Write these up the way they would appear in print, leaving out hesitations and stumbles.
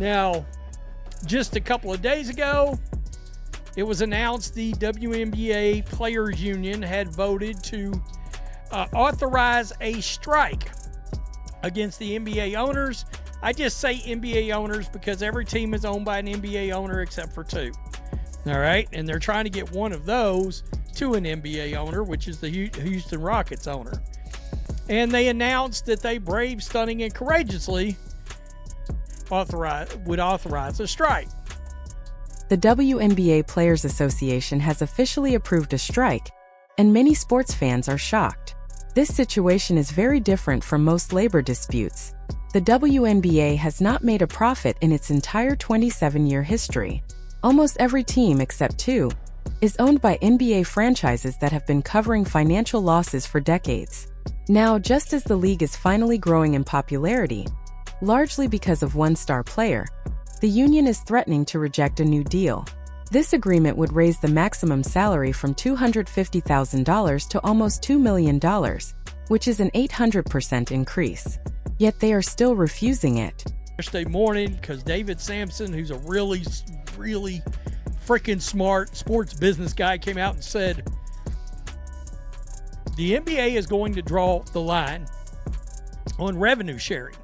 Now, just a couple of days ago, it was announced the WNBA Players Union had voted to authorize a strike against the NBA owners. I just say NBA owners because every team is owned by an NBA owner except for two. All right, and they're trying to get one of those to an NBA owner, which is the Houston Rockets owner. And they announced that they brave, stunning, and courageously would authorize a strike. The WNBA Players Association has officially approved a strike, and many sports fans are shocked. This situation is very different from most labor disputes. The WNBA has not made a profit in its entire 27-year history. Almost every team except two is owned by NBA franchises that have been covering financial losses for decades. Now, just as the league is finally growing in popularity, largely because of one star player, the union is threatening to reject a new deal. This agreement would raise the maximum salary from $250,000 to almost $2 million, which is an 800% increase. Yet they are still refusing it. Thursday morning, because David Sampson, who's a really freaking smart sports business guy, came out and said the NBA is going to draw the line on revenue sharing,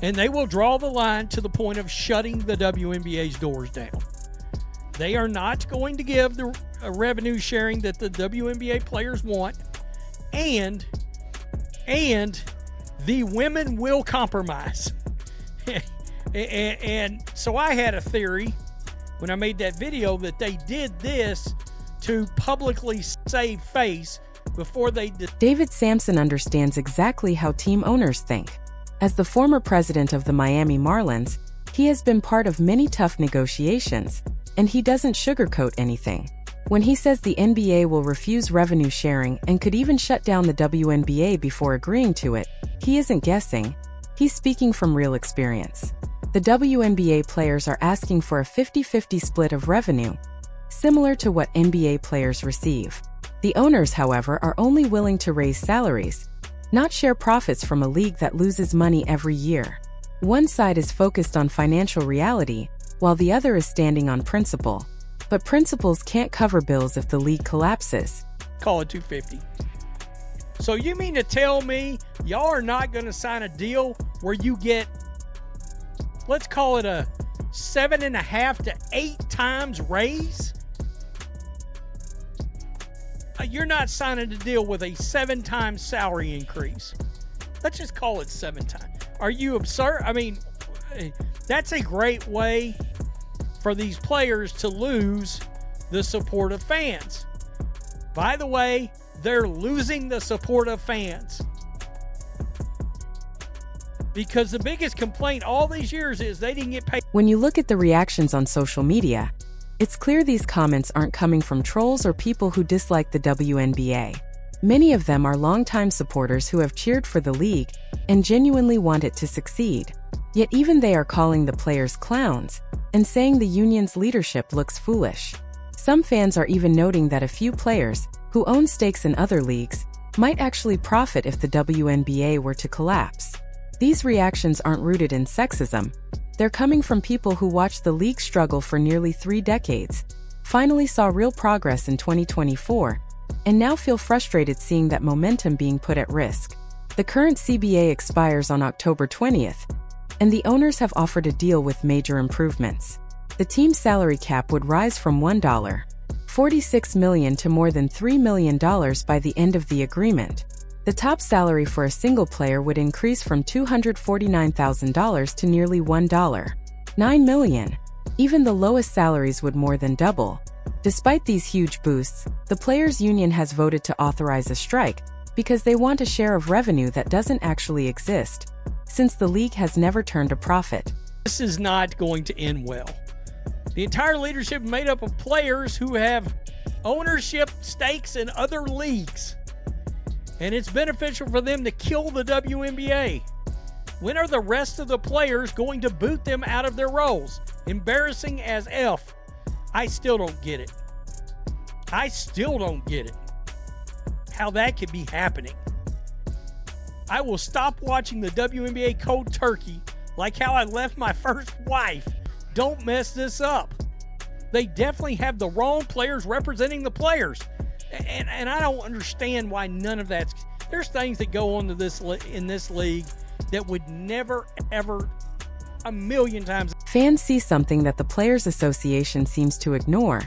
and they will draw the line to the point of shutting the WNBA's doors down. They are not going to give the revenue sharing that the WNBA players want, and the women will compromise. And so I had a theory when I made that video that they did this to publicly save face before they did. David Sampson understands exactly how team owners think. As the former president of the Miami Marlins, he has been part of many tough negotiations, and he doesn't sugarcoat anything. When he says the NBA will refuse revenue sharing and could even shut down the WNBA before agreeing to it, he isn't guessing. He's speaking from real experience. The WNBA players are asking for a 50-50 split of revenue, similar to what NBA players receive. The owners, however, are only willing to raise salaries, not share profits from a league that loses money every year. One side is focused on financial reality, while the other is standing on principle. But principles can't cover bills if the league collapses. Call it 250. So you mean to tell me y'all are not going to sign a deal where you get, let's call it a 7.5 to 8 times raise? You're not signing a deal with a 7 times salary increase. Let's just call it 7 times. Are you absurd? I mean, that's a great way for these players to lose the support of fans. By the way, they're losing the support of fans. Because the biggest complaint all these years is they didn't get paid. When you look at the reactions on social media, it's clear these comments aren't coming from trolls or people who dislike the WNBA. Many of them are longtime supporters who have cheered for the league and genuinely want it to succeed. Yet even they are calling the players clowns and saying the union's leadership looks foolish. Some fans are even noting that a few players, who own stakes in other leagues, might actually profit if the WNBA were to collapse. These reactions aren't rooted in sexism. They're coming from people who watched the league struggle for nearly 3 decades, finally saw real progress in 2024, and now feel frustrated seeing that momentum being put at risk. The current CBA expires on October 20th, and the owners have offered a deal with major improvements. The team's salary cap would rise from $1.46 million to more than $3 million by the end of the agreement. The top salary for a single player would increase from $249,000 to nearly $1.9 million. Even the lowest salaries would more than double. Despite these huge boosts, the players' union has voted to authorize a strike because they want a share of revenue that doesn't actually exist, since the league has never turned a profit. This is not going to end well. The entire leadership is made up of players who have ownership stakes in other leagues. And it's beneficial for them to kill the WNBA. When are the rest of the players going to boot them out of their roles? Embarrassing as F. I still don't get it. I still don't get it. How that could be happening. I will stop watching the WNBA cold turkey Like how I left my first wife. Don't mess this up. They definitely have the wrong players representing the players. And I don't understand why none of that's... There's things that go on in this league that would never, ever, a million times... Fans see something that the Players Association seems to ignore.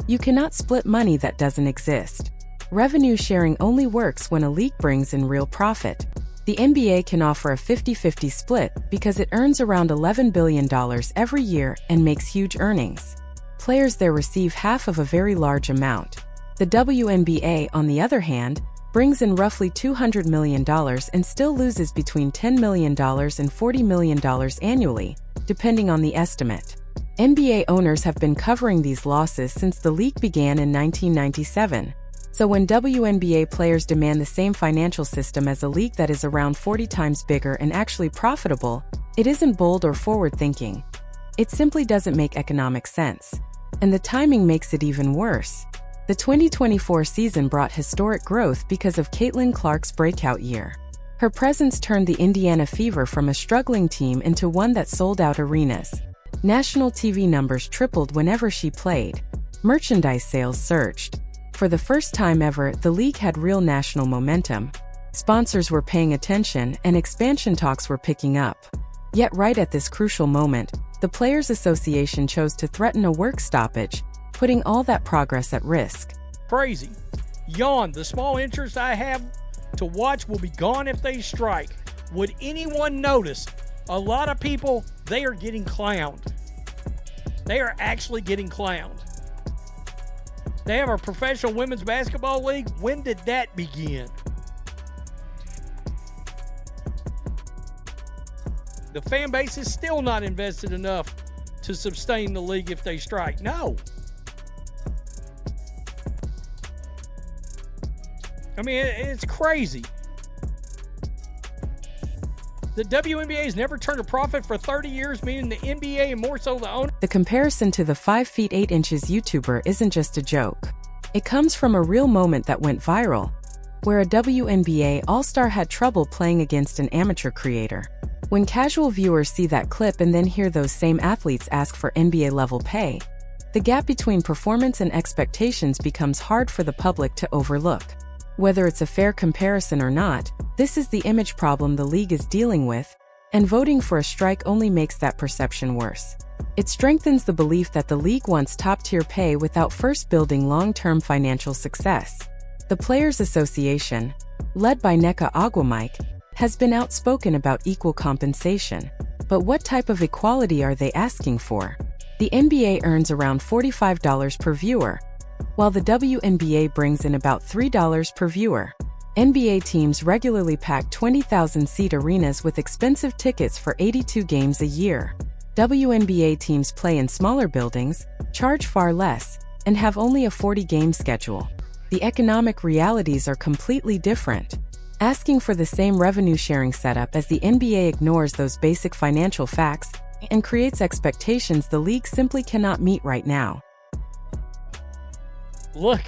You cannot split money that doesn't exist. Revenue sharing only works when a league brings in real profit. The NBA can offer a 50-50 split because it earns around $11 billion every year and makes huge earnings. Players there receive half of a very large amount. The WNBA, on the other hand, brings in roughly $200 million and still loses between $10 million and $40 million annually, depending on the estimate. NBA owners have been covering these losses since the league began in 1997. So when WNBA players demand the same financial system as a league that is around 40 times bigger and actually profitable, it isn't bold or forward-thinking. It simply doesn't make economic sense. And the timing makes it even worse. The 2024 season brought historic growth because of Caitlin Clark's breakout year. Her presence turned the Indiana Fever from a struggling team into one that sold out arenas. National TV numbers tripled whenever she played. Merchandise sales surged. For the first time ever, the league had real national momentum. Sponsors were paying attention and expansion talks were picking up. Yet right at this crucial moment, the Players Association chose to threaten a work stoppage, putting all that progress at risk. Crazy. Yawn, the small interest I have to watch will be gone if they strike. Would anyone notice? A lot of people, they are getting clowned. They are actually getting clowned. They have a professional women's basketball league. When did that begin? The fan base is still not invested enough to sustain the league if they strike. No. I mean, it's crazy. The WNBA has never turned a profit for 30 years, meaning the NBA and more so the owner. The comparison to the 5 feet 8 inches YouTuber isn't just a joke. It comes from a real moment that went viral, where a WNBA all-star had trouble playing against an amateur creator. When casual viewers see that clip and then hear those same athletes ask for NBA-level pay, the gap between performance and expectations becomes hard for the public to overlook. Whether it's a fair comparison or not, this is the image problem the league is dealing with, and voting for a strike only makes that perception worse. It strengthens the belief that the league wants top-tier pay without first building long-term financial success. The Players Association, led by Nneka Agwamike, has been outspoken about equal compensation. But what type of equality are they asking for? The NBA earns around $45 per viewer, while the WNBA brings in about $3 per viewer. NBA teams regularly pack 20,000-seat arenas with expensive tickets for 82 games a year. WNBA teams play in smaller buildings, charge far less, and have only a 40-game schedule. The economic realities are completely different. Asking for the same revenue-sharing setup as the NBA ignores those basic financial facts and creates expectations the league simply cannot meet right now. Look,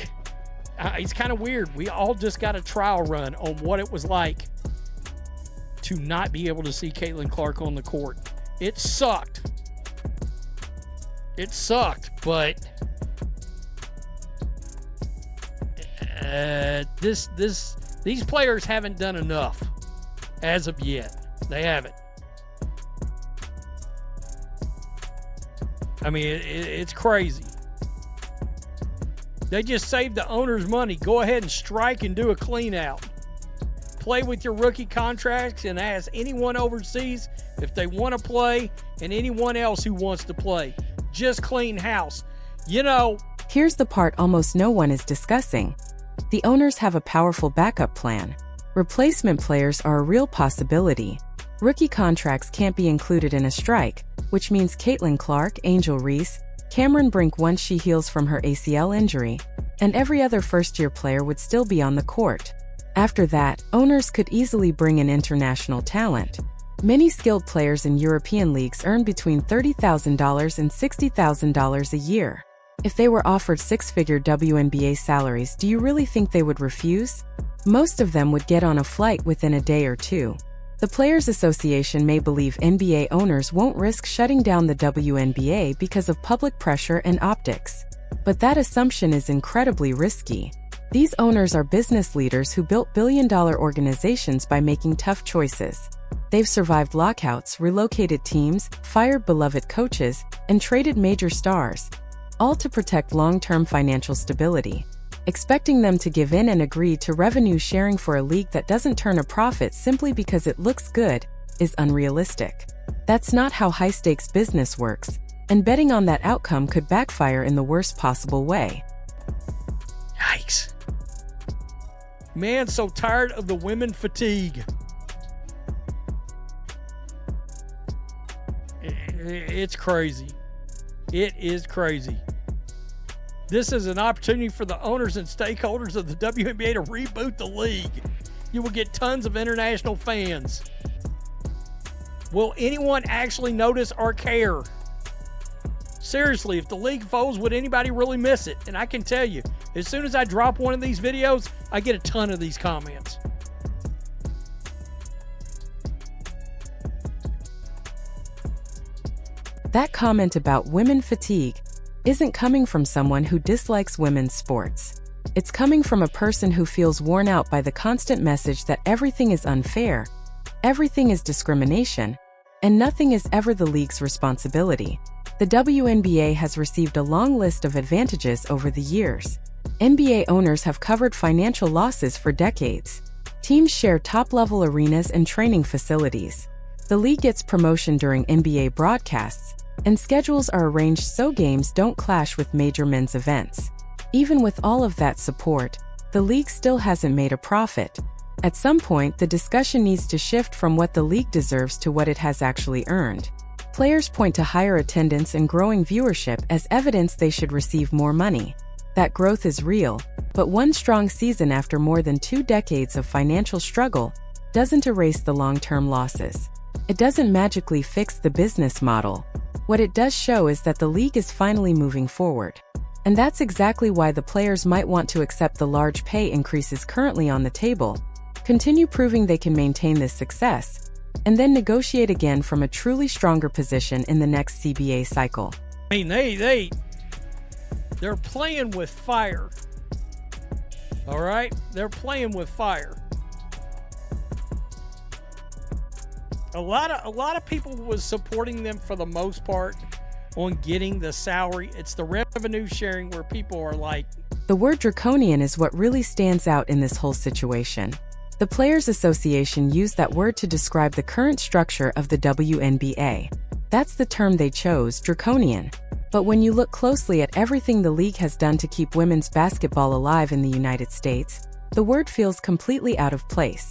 it's kind of weird. We all just got a trial run on what it was like to not be able to see Caitlin Clark on the court. It sucked. It sucked, but these players haven't done enough as of yet. They haven't. I mean, it's crazy. They just saved the owners money. Go ahead and strike and do a clean out. Play with your rookie contracts and ask anyone overseas if they want to play and anyone else who wants to play. Just clean house. You know. Here's the part almost no one is discussing. The owners have a powerful backup plan. Replacement players are a real possibility. Rookie contracts can't be included in a strike, which means Caitlin Clark, Angel Reese, Cameron Brink once she heals from her ACL injury, and every other first-year player would still be on the court. After that, owners could easily bring in international talent. Many skilled players in European leagues earn between $30,000 and $60,000 a year. If they were offered six-figure WNBA salaries, do you really think they would refuse? Most of them would get on a flight within a day or two. The Players Association may believe NBA owners won't risk shutting down the WNBA because of public pressure and optics. But that assumption is incredibly risky. These owners are business leaders who built billion-dollar organizations by making tough choices. They've survived lockouts, relocated teams, fired beloved coaches, and traded major stars, all to protect long-term financial stability. Expecting them to give in and agree to revenue sharing for a league that doesn't turn a profit simply because it looks good is unrealistic. That's not how high-stakes business works, and betting on that outcome could backfire in the worst possible way. Yikes. Man, so tired of the women fatigue. It's crazy. It is crazy. This is an opportunity for the owners and stakeholders of the WNBA to reboot the league. You will get tons of international fans. Will anyone actually notice or care? Seriously, if the league folds, would anybody really miss it? And I can tell you, as soon as I drop one of these videos, I get a ton of these comments. That comment about women fatigue isn't coming from someone who dislikes women's sports. It's coming from a person who feels worn out by the constant message that everything is unfair, everything is discrimination, and nothing is ever the league's responsibility. The WNBA has received a long list of advantages over the years. NBA owners have covered financial losses for decades. Teams share top-level arenas and training facilities. The league gets promotion during NBA broadcasts, and schedules are arranged so games don't clash with major men's events. Even with all of that support, the league still hasn't made a profit. At some point, the discussion needs to shift from what the league deserves to what it has actually earned. Players point to higher attendance and growing viewership as evidence they should receive more money. That growth is real, but one strong season after more than 2 decades of financial struggle doesn't erase the long-term losses. It doesn't magically fix the business model. What it does show is that the league is finally moving forward. And that's exactly why the players might want to accept the large pay increases currently on the table, continue proving they can maintain this success, and then negotiate again from a truly stronger position in the next CBA cycle. I mean, they're playing with fire. All right? They're playing with fire. A lot of people was supporting them for the most part on getting the salary. It's the revenue sharing where people are like... The word draconian is what really stands out in this whole situation. The Players Association used that word to describe the current structure of the WNBA. That's the term they chose, draconian. But when you look closely at everything the league has done to keep women's basketball alive in the United States, the word feels completely out of place.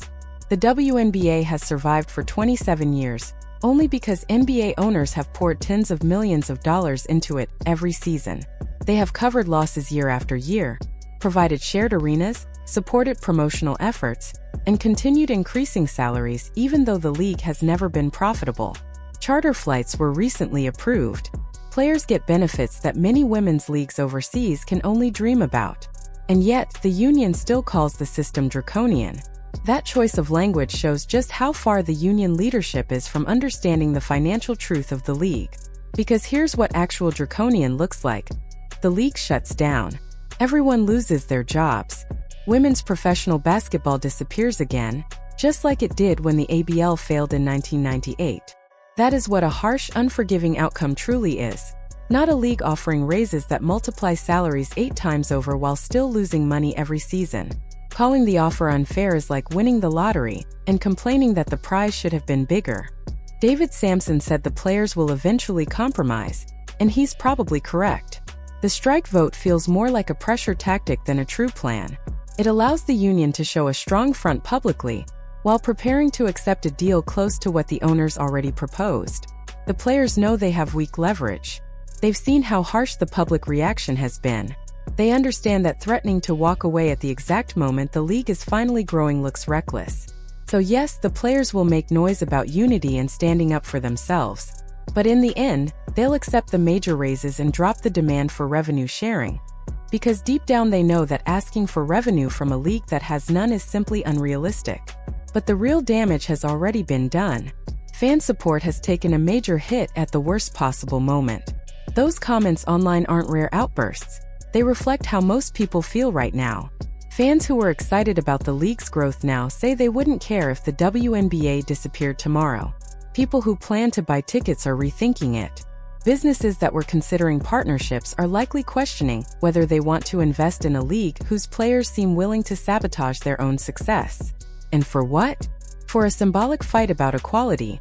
The WNBA has survived for 27 years, only because NBA owners have poured tens of millions of dollars into it every season. They have covered losses year after year, provided shared arenas, supported promotional efforts, and continued increasing salaries even though the league has never been profitable. Charter flights were recently approved. Players get benefits that many women's leagues overseas can only dream about. And yet, the union still calls the system draconian. That choice of language shows just how far the union leadership is from understanding the financial truth of the league. Because here's what actual draconian looks like. The league shuts down. Everyone loses their jobs. Women's professional basketball disappears again, just like it did when the ABL failed in 1998. That is what a harsh, unforgiving outcome truly is. Not a league offering raises that multiply salaries 8 times over while still losing money every season. Calling the offer unfair is like winning the lottery and complaining that the prize should have been bigger. David Sampson said the players will eventually compromise, and he's probably correct. The strike vote feels more like a pressure tactic than a true plan. It allows the union to show a strong front publicly, while preparing to accept a deal close to what the owners already proposed. The players know they have weak leverage. They've seen how harsh the public reaction has been. They understand that threatening to walk away at the exact moment the league is finally growing looks reckless. So yes, the players will make noise about unity and standing up for themselves. But in the end, they'll accept the major raises and drop the demand for revenue sharing. Because deep down they know that asking for revenue from a league that has none is simply unrealistic. But the real damage has already been done. Fan support has taken a major hit at the worst possible moment. Those comments online aren't rare outbursts. They reflect how most people feel right now. Fans who were excited about the league's growth now say they wouldn't care if the WNBA disappeared tomorrow. People who plan to buy tickets are rethinking it. Businesses that were considering partnerships are likely questioning whether they want to invest in a league whose players seem willing to sabotage their own success. And for what? For a symbolic fight about equality.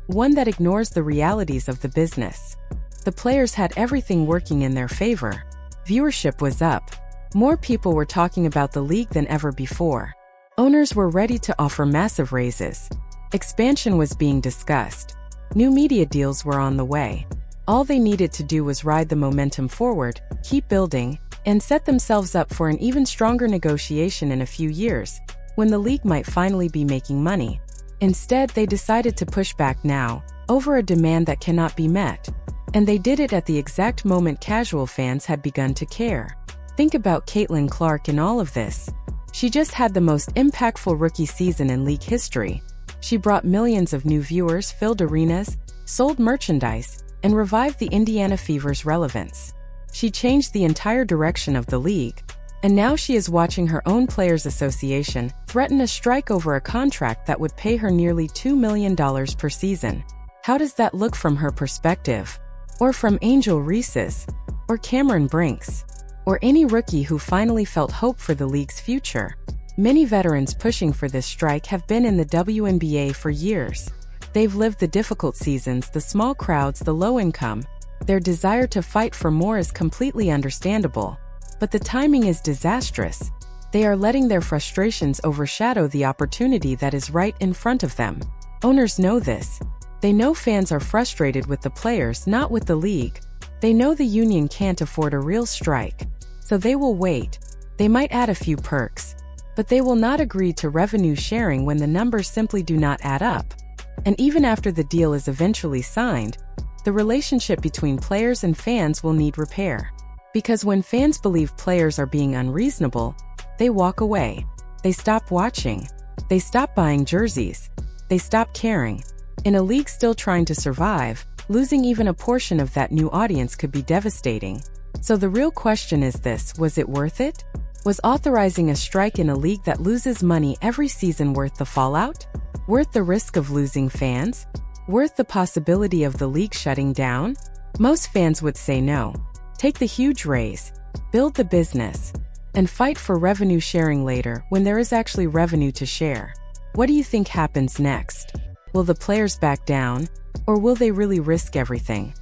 One that ignores the realities of the business. The players had everything working in their favor. Viewership was up. More people were talking about the league than ever before. Owners were ready to offer massive raises. Expansion was being discussed. New media deals were on the way. All they needed to do was ride the momentum forward, keep building, and set themselves up for an even stronger negotiation in a few years, when the league might finally be making money. Instead, they decided to push back now, over a demand that cannot be met. And they did it at the exact moment casual fans had begun to care. Think about Caitlin Clark in all of this. She just had the most impactful rookie season in league history. She brought millions of new viewers, filled arenas, sold merchandise, and revived the Indiana Fever's relevance. She changed the entire direction of the league. And now she is watching her own Players Association threaten a strike over a contract that would pay her nearly $2 million per season. How does that look from her perspective? Or from Angel Reese's? Or Cameron Brink's? Or any rookie who finally felt hope for the league's future? Many veterans pushing for this strike have been in the WNBA for years. They've lived the difficult seasons, the small crowds, the low income. Their desire to fight for more is completely understandable. But the timing is disastrous. They are letting their frustrations overshadow the opportunity that is right in front of them. Owners know this. They know fans are frustrated with the players, not with the league. They know the union can't afford a real strike. So they will wait. They might add a few perks. But they will not agree to revenue sharing when the numbers simply do not add up. And even after the deal is eventually signed, the relationship between players and fans will need repair. Because when fans believe players are being unreasonable, they walk away. They stop watching. They stop buying jerseys. They stop caring. In a league still trying to survive, losing even a portion of that new audience could be devastating. So the real question is this: was it worth it? Was authorizing a strike in a league that loses money every season worth the fallout? Worth the risk of losing fans? Worth the possibility of the league shutting down? Most fans would say no. Take the huge raise, build the business, and fight for revenue sharing later when there is actually revenue to share. What do you think happens next? Will the players back down, or will they really risk everything?